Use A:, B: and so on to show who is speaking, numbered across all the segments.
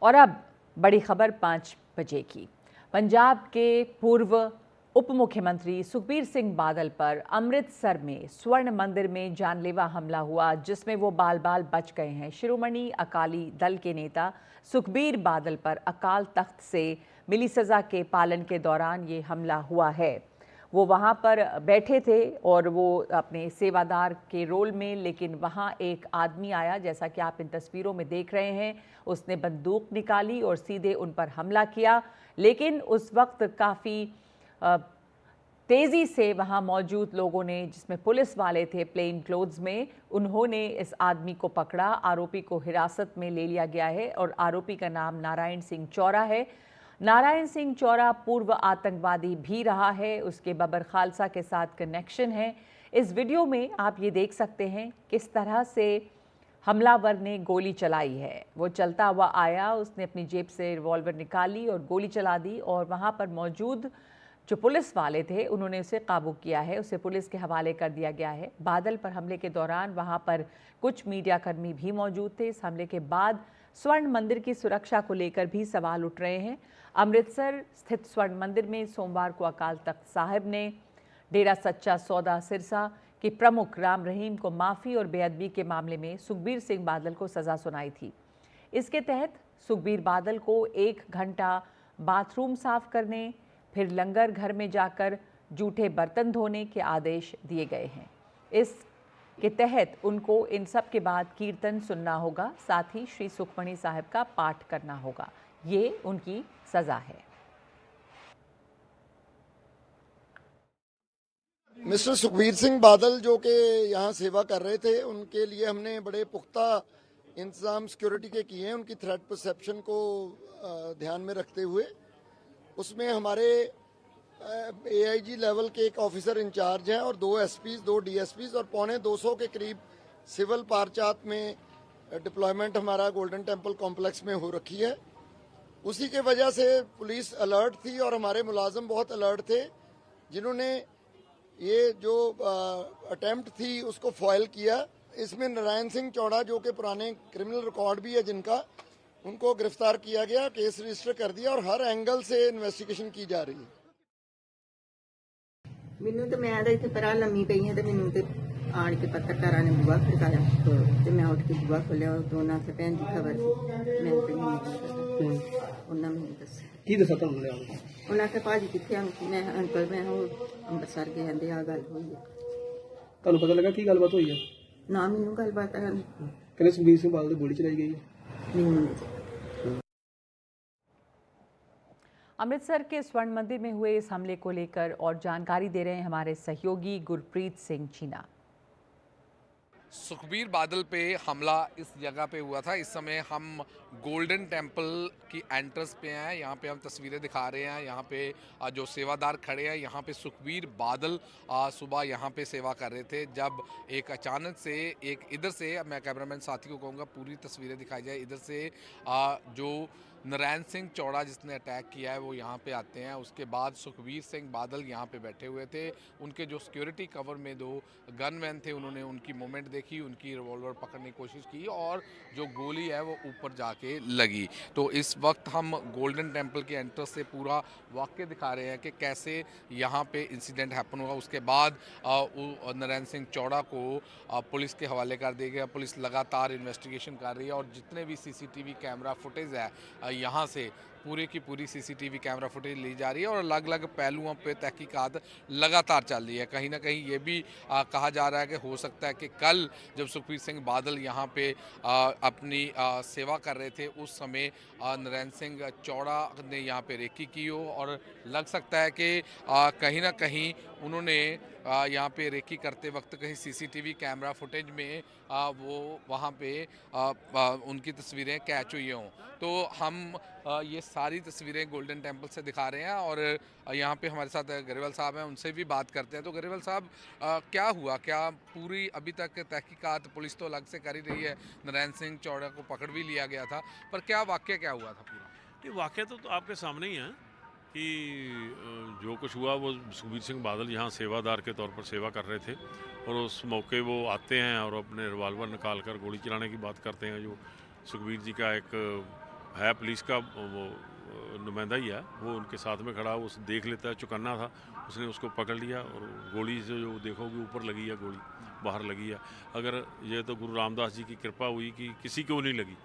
A: और अब बड़ी खबर 5 बजे की। पंजाब के पूर्व उप मुख्यमंत्री सुखबीर सिंह बादल पर अमृतसर में स्वर्ण मंदिर में जानलेवा हमला हुआ, जिसमें वो बाल बाल बच गए हैं। शिरोमणि अकाली दल के नेता सुखबीर बादल पर अकाल तख्त से मिली सजा के पालन के दौरान ये हमला हुआ है। वो वहाँ पर बैठे थे और वो अपने सेवादार के रोल में, लेकिन वहाँ एक आदमी आया, जैसा कि आप इन तस्वीरों में देख रहे हैं। उसने बंदूक निकाली और सीधे उन पर हमला किया, लेकिन उस वक्त काफ़ी तेज़ी से वहाँ मौजूद लोगों ने, जिसमें पुलिस वाले थे प्लेन क्लोथ्स में, उन्होंने इस आदमी को पकड़ा। आरोपी को हिरासत में ले लिया गया है और आरोपी का नाम नारायण सिंह चौरा है। नारायण सिंह चौरा पूर्व आतंकवादी भी रहा है, उसके बबर खालसा के साथ कनेक्शन है। इस वीडियो में आप ये देख सकते हैं किस तरह से हमलावर ने गोली चलाई है। वो चलता हुआ आया, उसने अपनी जेब से रिवॉल्वर निकाली और गोली चला दी और वहाँ पर मौजूद जो पुलिस वाले थे उन्होंने उसे काबू किया है, उसे पुलिस के हवाले कर दिया गया है। बादल पर हमले के दौरान वहाँ पर कुछ मीडियाकर्मी भी मौजूद थे। इस हमले के बाद स्वर्ण मंदिर की सुरक्षा को लेकर भी सवाल उठ रहे हैं। अमृतसर स्थित स्वर्ण मंदिर में सोमवार को अकाल तख्त साहिब ने डेरा सच्चा सौदा सिरसा के प्रमुख राम रहीम को माफ़ी और बेअदबी के मामले में सुखबीर सिंह बादल को सज़ा सुनाई थी। इसके तहत सुखबीर बादल को 1 घंटा बाथरूम साफ करने, फिर लंगर घर में जाकर जूठे बर्तन धोने के आदेश दिए गए हैं। इसके तहत उनको इन सब के बाद कीर्तन सुनना होगा, साथ ही श्री सुखमणी साहिब का पाठ करना होगा। ये उनकी सजा है।
B: मिस्टर सुखबीर सिंह बादल जो कि यहाँ सेवा कर रहे थे, उनके लिए हमने बड़े पुख्ता इंतजाम सिक्योरिटी के किए हैं, उनकी थ्रेट परसेप्शन को ध्यान में रखते हुए। उसमें हमारे AIG लेवल के एक ऑफिसर इंचार्ज हैं और 2 SPs, 2 DSPs और पौने 200 के करीब सिविल पारचात में डिप्लॉयमेंट हमारा गोल्डन टेम्पल कॉम्प्लेक्स में हो रखी है। उसी के वजह से पुलिस अलर्ट थी और हमारे मुलाजम बहुत अलर्ट थे, जिन्होंने ये जो अटेम्प्ट थी उसको फॉइल किया। इसमें नारायण सिंह चौड़ा जो कि पुराने क्रिमिनल रिकॉर्ड भी है जिनका, उनको गिरफ्तार किया गया, केस रजिस्टर कर दिया और हर एंगल से इन्वेस्टिगेशन की जा रही है।
C: ਮੈਨੂੰ ਤੇ ਮੈਂ ਤਾਂ ਇੱਥੇ ਪਰਾਂ ਲੰਮੀ ਪਈ ਹਾਂ ਤੇ ਮੈਨੂੰ ਤੇ ਆਣ ਕੇ ਪੱਤਰਕਾਰਾਂ ਨੇ ਬੁਆ ਖੜਕਾਇਆ ਤੇ ਮੈਂ ਉੱਠ ਕੇ ਬੁਆ ਖੋਲਿਆ। ਦੋਨਾਂ ਸੇ ਭੈਣ ਦੀ ਖਬਰ ਸੀ, ਮੈਂ ਤੇ ਨਹੀਂ ਉਹਨਾਂ ਮੈਨੂੰ ਦੱਸਿਆ।
D: ਕੀ ਦੱਸਿਆ ਤੁਹਾਨੂੰ ਲਿਆ?
C: ਉਹਨਾਂ ਕੇ ਭਾਜੀ ਕਿੱਥੇ ਆਂ? ਮੈਂ ਅੰਕਲ ਮੈਂ ਉਹ ਅੰਮ੍ਰਿਤਸਰ ਗਏ ਕਹਿੰਦੇ ਆ ਗੱਲ ਹੋਈ ਹੈ।
D: ਤੁਹਾਨੂੰ ਪਤਾ ਲੱਗਾ ਕੀ ਗੱਲਬਾਤ ਹੋਈ ਹੈ?
C: ਨਾ ਮੈਨੂੰ ਗੱਲਬਾਤ
D: ਕਹਿੰਦੇ ਸੁਖਬੀਰ ਸਿੰਘ ਬਾਦਲ ਦੀ ਗੋਲੀ ਚਲਾਈ ਗਈ ਹੈ।
C: ਨਹੀਂ।
A: अमृतसर के स्वर्ण मंदिर में हुए इस हमले को लेकर और जानकारी दे रहे हैं हमारे सहयोगी गुरप्रीत सिंह चीना।
E: सुखबीर बादल पे हमला इस जगह पे हुआ था। इस समय हम गोल्डन टेम्पल की एंट्रेंस पे हैं। यहाँ पे हम तस्वीरें दिखा रहे हैं। यहाँ पे जो सेवादार खड़े हैं, यहाँ पे सुखबीर बादल सुबह यहाँ पे सेवा कर रहे थे, जब एक अचानक से एक इधर से, मैं कैमरामैन साथी को कहूँगा पूरी तस्वीरें दिखाई जाए, इधर से जो नारायण सिंह चौड़ा जिसने अटैक किया है वो यहाँ पे आते हैं। उसके बाद सुखबीर सिंह बादल यहाँ पे बैठे हुए थे। उनके जो सिक्योरिटी कवर में 2 गनमैन थे, उन्होंने उनकी मूवमेंट देखी, उनकी रिवॉल्वर पकड़ने की कोशिश की और जो गोली है वो ऊपर जाके लगी। तो इस वक्त हम गोल्डन टेम्पल के एंट्रेंस से पूरा वाक़या दिखा रहे हैं कि कैसे यहाँ पे इंसिडेंट हैपन हुआ। उसके बाद नारायण सिंह चौड़ा को पुलिस के हवाले कर दिया गया। पुलिस लगातार इन्वेस्टिगेशन कर रही है और जितने भी CCTV कैमरा फुटेज है, यहाँ से पूरे की पूरी CCTV कैमरा फुटेज ली जा रही है और अलग अलग पहलुओं पे तहकीकात लगातार चल रही है। कहीं ना कहीं ये भी कहा जा रहा है कि हो सकता है कि कल जब सुखबीर सिंह बादल यहाँ पे अपनी सेवा कर रहे थे, उस समय नारायण सिंह चौड़ा ने यहाँ पे रेकी की हो और लग सकता है कि कहीं ना कहीं उन्होंने यहाँ पे रेकी करते वक्त कहीं CCTV कैमरा फुटेज में वो वहाँ पे उनकी तस्वीरें कैच हुई हों। तो हम ये सारी तस्वीरें गोल्डन टेम्पल से दिखा रहे हैं और यहाँ पे हमारे साथ गरेवाल साहब हैं, उनसे भी बात करते हैं। तो गरेवाल साहब, क्या हुआ? क्या पूरी अभी तक तहकीकात पुलिस तो अलग से कर ही रही है, नारायण सिंह चौड़ा को पकड़ भी लिया गया था, पर क्या वाक़या क्या हुआ था पूरा?
F: ये वाक़या तो आपके सामने ही है कि जो कुछ हुआ वो सुखबीर सिंह बादल यहाँ सेवादार के तौर पर सेवा कर रहे थे और उस मौके वो आते हैं और अपने रिवाल्वर निकाल कर गोली चलाने की बात करते हैं। जो सुखबीर जी का एक है पुलिस का वो नुमाइंदा ही है, वो उनके साथ में खड़ा, वो देख लेता है, चौकन्ना था, उसने उसको पकड़ लिया और गोली से जो देखोगे ऊपर लगी है, गोली बाहर लगी है। अगर ये तो गुरु रामदास जी की कृपा हुई कि किसी को नहीं लगी,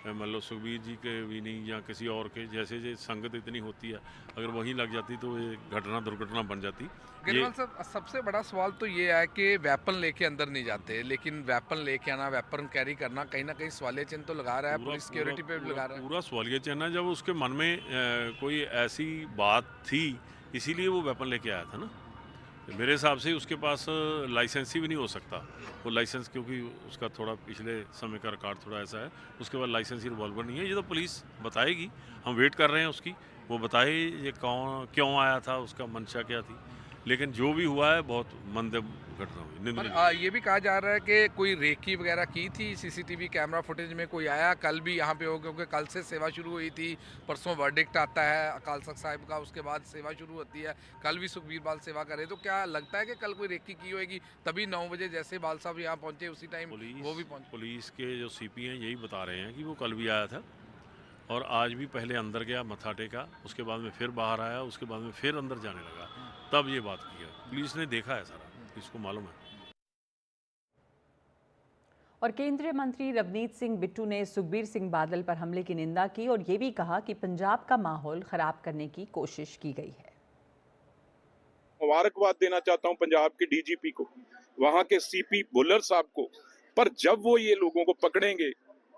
F: मतलब सुखबीर जी के भी नहीं या किसी और के, जैसे ये संगत इतनी होती है, अगर वहीं लग जाती तो ये घटना दुर्घटना बन जाती।
E: गिरिवाल साहब, सबसे बड़ा सवाल तो ये है कि वेपन लेके अंदर नहीं जाते, लेकिन वेपन लेके आना, वेपन कैरी करना कहीं ना कहीं सवालिया चिन्ह तो लगा रहा है, पुलिस सिक्योरिटी पे भी लगा रहा है।
F: पूरा सवालिया चिन्ह है। जब उसके मन में कोई ऐसी बात थी, इसीलिए वो वेपन लेके आया था ना। मेरे हिसाब से उसके पास लाइसेंस ही भी नहीं हो सकता, वो लाइसेंस, क्योंकि उसका थोड़ा पिछले समय का रिकॉर्ड थोड़ा ऐसा है, उसके बाद लाइसेंस ही रिवॉल्वर नहीं है। ये तो पुलिस बताएगी, हम वेट कर रहे हैं उसकी, वो बताए ये कौन क्यों आया था, उसका मंशा क्या थी। लेकिन जो भी हुआ है बहुत मंद घटना हुई, निंदनीय।
E: ये भी कहा जा रहा है कि कोई रेकी वगैरह की थी, सीसीटीवी कैमरा फुटेज में कोई आया, कल भी यहाँ पे हो, क्योंकि कल से सेवा शुरू हुई थी, परसों वर्डिक्ट आता है अकाल तख्त साहिब का, उसके बाद सेवा शुरू होती है, कल भी सुखबीर बाल सेवा करे, तो क्या लगता है कि कल कोई रेकी की होगी, तभी 9 बजे जैसे बाल साहब यहाँ पहुँचे उसी टाइम वो भी पहुँचे?
F: पुलिस के जो सीपी हैं यही बता रहे हैं कि वो कल भी आया था और आज भी पहले अंदर गया, मत्था टेका, उसके बाद में फिर बाहर आया, उसके बाद में फिर अंदर जाने लगा, तब ये बात की है। पुलिस ने देखा है सारा, पुलिस को मालूम है।
A: और केंद्रीय मंत्री रवनीत सिंह बिट्टू ने सुखबीर सिंह बादल पर हमले की निंदा की और ये भी कहा कि पंजाब का माहौल खराब करने की कोशिश की गई है।
G: मुबारकबाद देना चाहता हूं पंजाब के डीजीपी को, वहां के सीपी भुल्लर साहब को, पर जब वो ये लोगों को पकड़ेंगे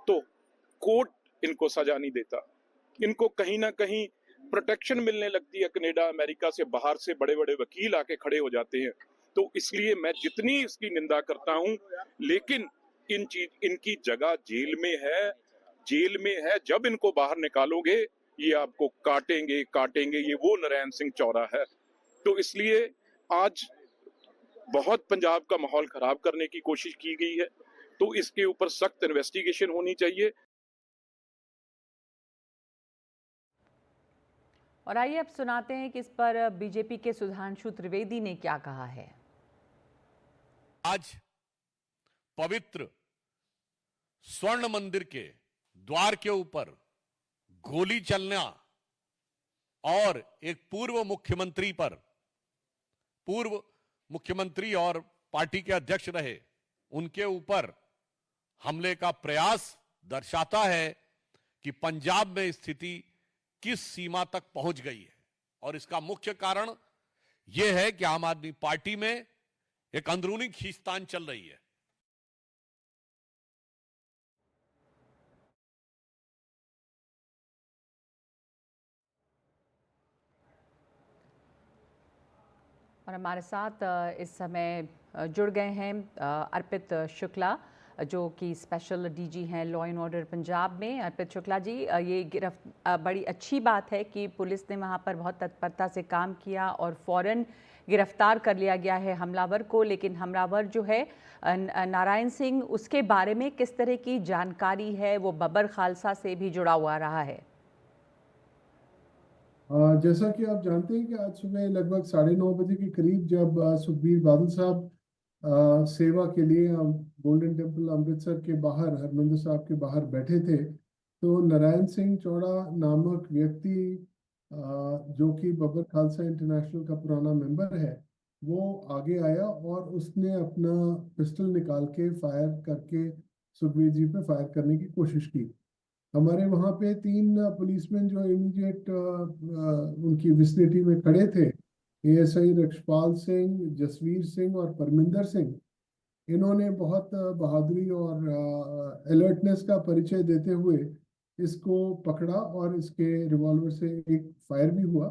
G: तो कोर्ट इनको सजा नहीं देता, इनको कहीं ना कहीं प्रोटेक्शन मिलने लगती है। कनाडा अमेरिका से बाहर से बड़े बड़े वकील आके खड़े हो जाते हैं, तो इसलिए मैं जितनी इसकी निंदा करता हूं, लेकिन इनकी जगह जेल में है, जेल में है। जब इनको बाहर निकालोगे ये आपको काटेंगे काटेंगे, ये वो नारायण सिंह चौरा है। तो इसलिए आज बहुत पंजाब का माहौल खराब करने की कोशिश की गई है, तो इसके ऊपर सख्त इन्वेस्टिगेशन होनी चाहिए।
A: और आइए अब सुनाते हैं कि इस पर बीजेपी के सुधांशु त्रिवेदी ने क्या कहा है।
H: आज पवित्र स्वर्ण मंदिर के द्वार के ऊपर गोली चलना और एक पूर्व मुख्यमंत्री और पार्टी के अध्यक्ष रहे उनके ऊपर हमले का प्रयास दर्शाता है कि पंजाब में स्थिति किस सीमा तक पहुंच गई है। और इसका मुख्य कारण यह है कि आम आदमी पार्टी में एक अंदरूनी खींचतान चल रही है।
A: और हमारे साथ इस समय जुड़ गए हैं अर्पित शुक्ला, जो कि स्पेशल डीजी हैं लॉ एंड ऑर्डर पंजाब में। अर्पित शुक्ला जी, ये बड़ी अच्छी बात है कि पुलिस ने वहाँ पर बहुत तत्परता से काम किया और फौरन गिरफ्तार कर लिया गया है हमलावर को, लेकिन हमलावर जो है नारायण सिंह, उसके बारे में किस तरह की जानकारी है? वो बबर खालसा से भी जुड़ा हुआ रहा है।
I: जैसा कि आप जानते हैं कि आज सुबह लगभग 9:30 बजे के करीब जब सुखबीर बादल साहब सेवा के लिए गोल्डन टेम्पल अमृतसर के बाहर, हरमंदिर साहब के बाहर बैठे थे, तो नारायण सिंह चौड़ा नामक व्यक्ति जो कि बबर खालसा इंटरनेशनल का पुराना मेंबर है, वो आगे आया और उसने अपना पिस्टल निकाल के फायर करके सुखबीर जी पे फायर करने की कोशिश की। हमारे वहाँ पे 3 पुलिसमैन जो इमीडिएट उनकी विसिनिटी में खड़े थे, एएसआई रक्षपाल सिंह, जसवीर सिंह और परमिंदर सिंह, इन्होंने बहुत बहादुरी और अलर्टनेस का परिचय देते हुए इसको पकड़ा और इसके रिवॉल्वर से एक फायर भी हुआ।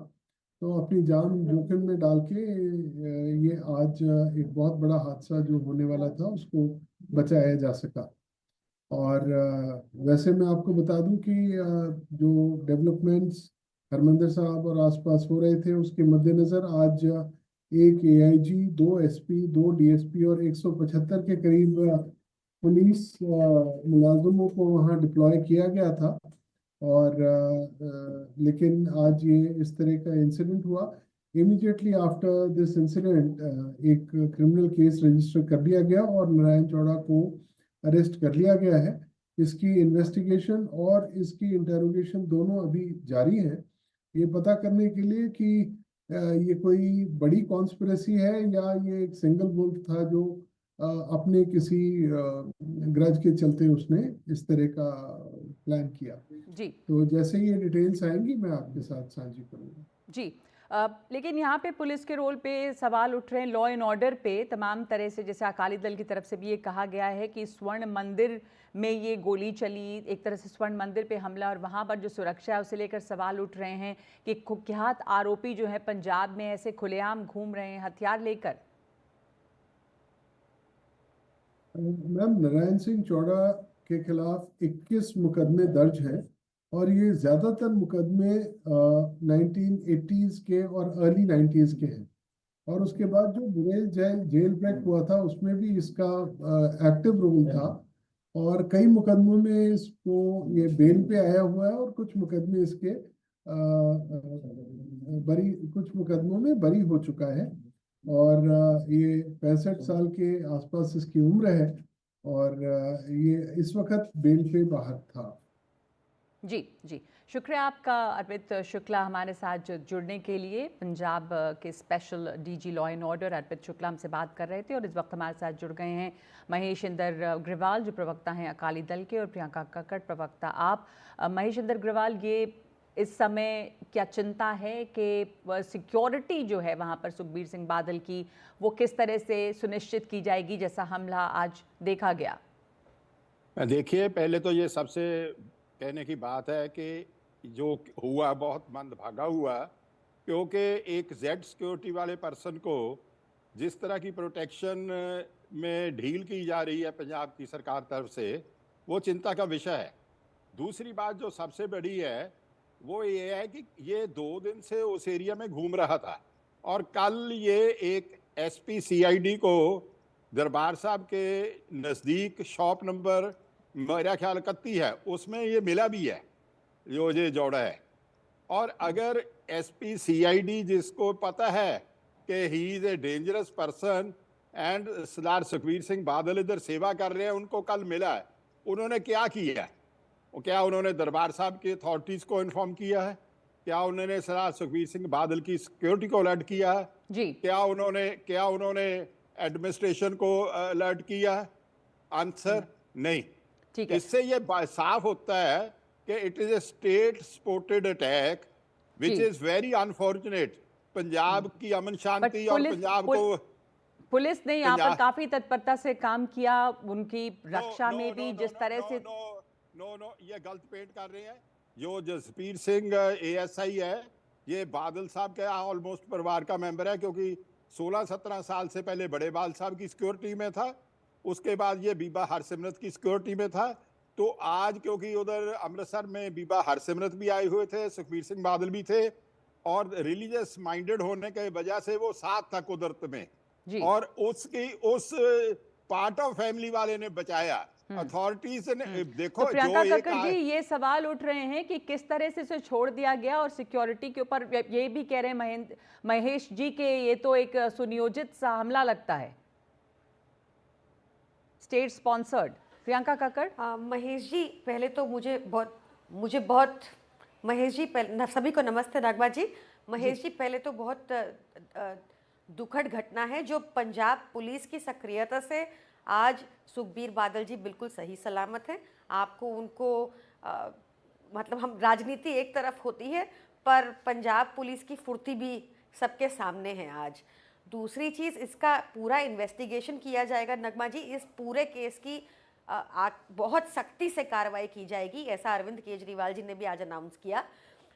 I: तो अपनी जान जोखिम में डाल के ये आज एक बहुत बड़ा हादसा जो होने वाला था उसको बचाया जा सका। और वैसे मैं आपको बता दूं कि जो डेवलपमेंट्स हरमंदिर साहब और आसपास हो रहे थे, उसके मद्देनज़र आज एक एआईजी, 2 एसपी, 2 डीएसपी और 175 के करीब पुलिस मुलाजमों को वहां डिप्लॉय किया गया था। और लेकिन आज ये इस तरह का इंसिडेंट हुआ। इमीडिएटली आफ्टर दिस इंसिडेंट एक क्रिमिनल केस रजिस्टर कर लिया गया और नारायण चौड़ा को अरेस्ट कर लिया गया है। इसकी इन्वेस्टिगेशन और इसकी इंटेरोगेशन दोनों अभी जारी है, ये पता करने के लिए कि ये कोई बड़ी कॉन्स्पिरेसी है या ये एक सिंगल वुल्फ था जो अपने किसी ग्रज के चलते उसने इस तरह का प्लान किया।
A: जी
I: तो जैसे ही ये डिटेल्स आएंगी मैं आपके साथ साझी करूंगा।
A: जी लेकिन यहाँ पे पुलिस के रोल पे सवाल उठ रहे हैं, लॉ एंड ऑर्डर पे तमाम तरह से। जैसे अकाली दल की तरफ से भी ये कहा गया है कि स्वर्ण मंदिर में ये गोली चली, एक तरह से स्वर्ण मंदिर पे हमला, और वहाँ पर जो सुरक्षा है उसे लेकर सवाल उठ रहे हैं कि कुख्यात आरोपी जो है पंजाब में ऐसे खुलेआम घूम रहे हैं हथियार लेकर।
I: मैम, नारायण सिंह चौड़ा के खिलाफ 21 मुकदमे दर्ज हैं और ये ज्यादातर मुकदमे 1980s के और अर्ली 90s के हैं। और उसके बाद जो बुरेल जेल ब्रेक हुआ था उसमें भी इसका एक्टिव रोल था, और कई मुकदमों में इसको ये बेल पे आया हुआ है और कुछ मुकदमे इसके कुछ मुकदमों में बरी हो चुका है। और ये 65 साल के आसपास इसकी उम्र है और ये इस वक्त बेल पे बाहर था।
A: जी जी, शुक्रिया आपका अर्पित शुक्ला हमारे साथ जुड़ने के लिए। पंजाब के special DG law and order Arpit Shukla हमसे बात कर रहे थे, और इस वक्त हमारे साथ जुड़ गए हैं महेश इंदर अग्रवाल जो प्रवक्ता हैं अकाली दल के, और प्रियंका कक्कड़ प्रवक्ता आप। महेश इंदर अग्रवाल, ये इस समय क्या चिंता है कि सिक्योरिटी जो है वहाँ पर सुखबीर सिंह बादल की, वो किस तरह से सुनिश्चित की जाएगी जैसा हमला आज देखा गया?
J: देखिए, पहले तो ये सबसे कहने की बात है कि जो हुआ बहुत मंदभागा हुआ, क्योंकि एक जेड सिक्योरिटी वाले पर्सन को जिस तरह की प्रोटेक्शन में ढील की जा रही है पंजाब की सरकार तरफ से, वो चिंता का विषय है। दूसरी बात जो सबसे बड़ी है वो ये है कि ये 2 दिन से उस एरिया में घूम रहा था, और कल ये एक एसपी सीआईडी को दरबार साहब के नज़दीक शॉप नंबर मेरा ख्याल 31 है, उसमें ये मिला भी है जो ये जोड़ा है। और अगर एसपी सीआईडी जिसको पता है कि he is a dangerous person and Sardar Sukhbir Singh Badal इधर सेवा कर रहे हैं, उनको कल मिला है, उन्होंने क्या किया है? क्या उन्होंने दरबार साहब की अथॉरिटीज़ को इन्फॉर्म किया है? क्या उन्होंने सरदार सुखबीर सिंह बादल की सिक्योरिटी को अलर्ट किया है?
A: जी,
J: क्या उन्होंने एडमिनिस्ट्रेशन को अलर्ट किया है? आंसर नहीं।
A: ठीक है।
J: इससे ये साफ होता है कि it is a state supported attack which
A: जी।
J: Is very unfortunate. पंजाब की अमन शांति और पंजाब को
A: पुलिस ने यहाँ पर
J: पंजाब
A: काफी तत्परता से काम किया, उनकी रक्षा में भी जिस तरह से
J: ये गलत पेंट कर रहे हैं। जो जसबीर सिंह एएसआई है, ये बादल साहब का ऑलमोस्ट परिवार का मेंबर है, क्योंकि 16-17 साल से पहले बड़े बाल साहब की सिक्योरिटी में था, उसके बाद ये बीबा हरसिमरत की सिक्योरिटी में था। तो आज क्योंकि उधर अमृतसर में बीबा हरसिमरत भी आए हुए थे, सुखबीर सिंह बादल भी थे, और रिलीजियस माइंडेड होने के वजह से वो साथ था कुदरत में, और उस पार्ट ऑफ फैमिली वाले ने बचाया। अथॉरिटीज ने देखो,
A: तो प्रियंका
J: जो
A: कक्कड़ जी, ये सवाल उठ रहे हैं कि किस तरह से इसे छोड़ दिया गया, और सिक्योरिटी के ऊपर ये भी कह रहे हैं महेश जी के ये तो एक सुनियोजित सा हमला लगता है, स्टेट स्पॉन्सर्ड। प्रियंका कक्कड़।
K: महेश जी, पहले तो मुझे बहुत महेश जी सभी को नमस्ते नागवा जी। महेश जी, पहले तो बहुत दुखद घटना है जो पंजाब पुलिस की सक्रियता से आज सुखबीर बादल जी बिल्कुल सही सलामत हैं। आपको उनको मतलब हम राजनीति एक तरफ होती है, पर पंजाब पुलिस की फुर्ती भी सबके सामने है आज। दूसरी चीज़, इसका पूरा इन्वेस्टिगेशन किया जाएगा नगमा जी, इस पूरे केस की बहुत सख्ती से कार्रवाई की जाएगी, ऐसा अरविंद केजरीवाल जी ने भी आज अनाउंस किया।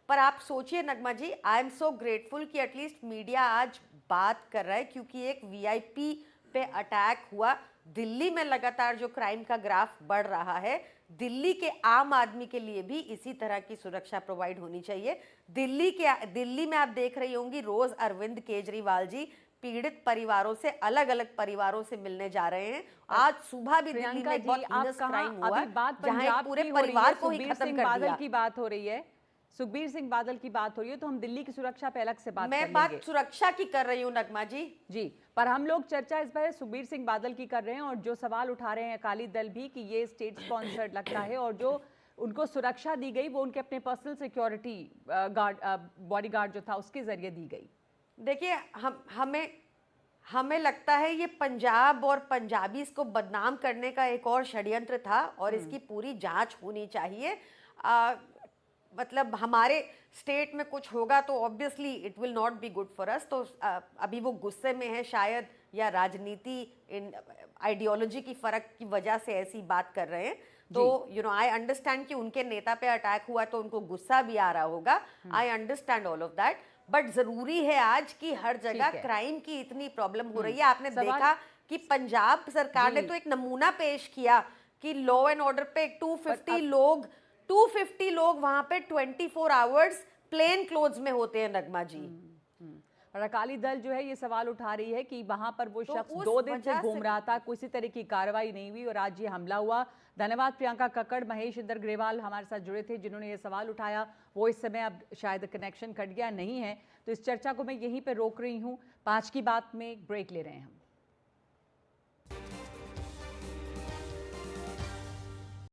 K: पर आप सोचिए नगमा जी, आई एम सो ग्रेटफुल कि एटलीस्ट मीडिया आज बात कर रहा है, क्योंकि एक वीआईपी पे अटैक हुआ। दिल्ली में लगातार जो क्राइम का ग्राफ बढ़ रहा है, दिल्ली के आम आदमी के लिए भी इसी तरह की सुरक्षा प्रोवाइड होनी चाहिए। दिल्ली में आप देख रही होंगी रोज अरविंद केजरीवाल जी पीड़ित परिवारों से, अलग अलग परिवारों से मिलने जा रहे हैं। आज सुबह भी दिल्ली में बहुत हीनस क्राइम हुआ, जहां पूरे परिवार को ही खत्म कर दिया।
A: की बात हो रही है, सुखबीर सिंह बादल की बात हो रही है तो हम दिल्ली की सुरक्षा पे अलग से बात कर
K: मैं
A: लेंगे।
K: बात सुरक्षा की कर रही हूँ नगमा जी।
A: जी, पर हम लोग चर्चा इस बार सुखबीर सिंह बादल की कर रहे हैं और जो सवाल उठा रहे हैं अकाली दल भी कि ये स्टेट स्पॉन्सर्ड लगता है और जो उनको सुरक्षा दी गई वो उनके अपने पर्सनल सिक्योरिटी गार्ड बॉडीगार्ड जो था उसके जरिए दी गई।
K: देखिए हमें लगता है ये पंजाब और पंजाबीज को बदनाम करने का एक और षड्यंत्र था और इसकी पूरी जांच होनी चाहिए। मतलब हमारे स्टेट में कुछ होगा तो obviously it will not be good for us. तो अभी वो गुस्से में है शायद, या राजनीति इन आइडियोलॉजी की फर्क की वजह से ऐसी बात कर रहे हैं। तो यू नो आई अंडरस्टैंड कि उनके नेता पे अटैक हुआ तो उनको गुस्सा भी आ रहा होगा। I understand all of that, but जरूरी है आज की हर जगह क्राइम की इतनी प्रॉब्लम हो रही है। आपने देखा कि पंजाब सरकार ने तो एक नमूना पेश किया कि लॉ एंड ऑर्डर पे 250 लोग वहां पे 24 आवर्स प्लेन क्लोथ्स में होते हैं नगमा जी।
A: और अकाली दल जो है ये सवाल उठा रही है कि वहां पर वो
K: तो
A: शख्स
K: उस
A: 2 दिन से
K: वजह
A: घूम
K: से-
A: रहा था, किसी तरह की कार्रवाई नहीं हुई और आज ये हमला हुआ। धन्यवाद प्रियंका कक्कड़, महेश इंदर ग्रेवाल हमारे साथ जुड़े थे जिन्होंने ये सवाल उठाया। वो इस समय अब शायद कनेक्शन कट गया नहीं है, तो इस चर्चा को मैं यहीं पे रोक रही हूँ। 5 की बात में ब्रेक ले रहे हैं हम।